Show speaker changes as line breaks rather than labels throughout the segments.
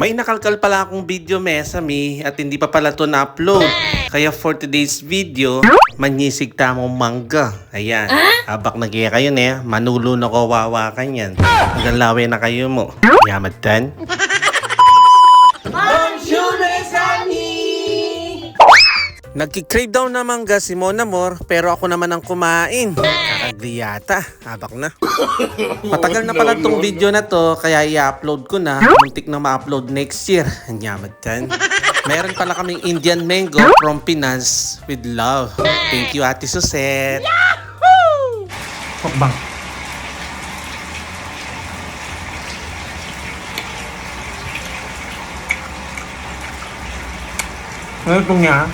May nakalkal pala akong video mesami at hindi pa pala to na-upload. Kaya for today's video, manyisig tamong mangga. Ayan, habak nagyaya kayo na manulo na ko wawakan yan. Hanggang lawi na kayo mo. Yamad tan. Nagkikrave daw na mangga si Mon Amor, pero ako naman ang kumain. Kakagliyata, habak na. Matagal na pala tong video na to, kaya i-upload ko na. Muntik na ma-upload next year. Anyamad tan. Meron pala kaming Indian mango from Pinas with love. Thank you, Ate Susette. Yahoo! Hokbang. Ano itong niya?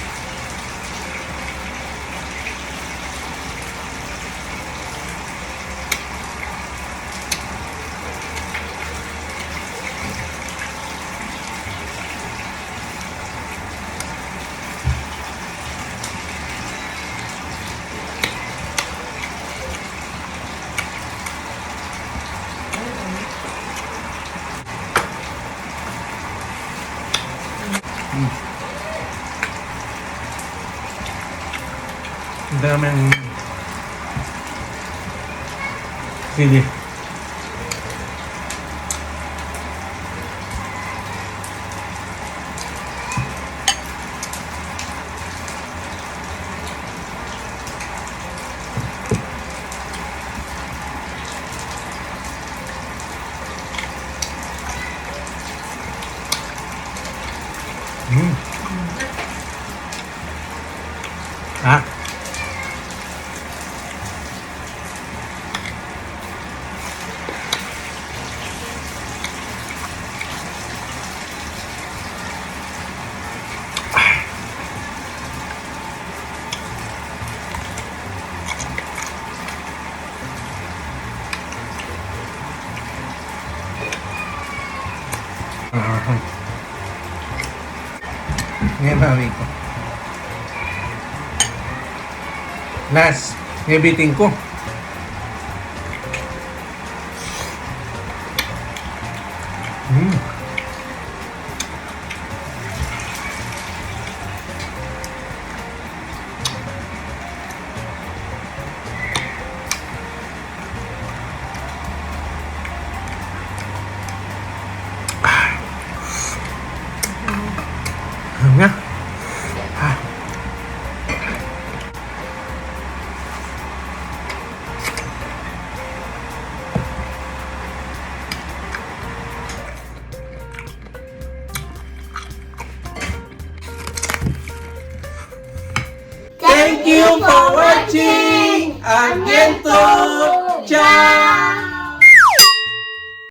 Ang daming sili. Ah. Ngayon bawi ko. Last, ngabiting ko. Nga. Thank you for watching. Again to ciao.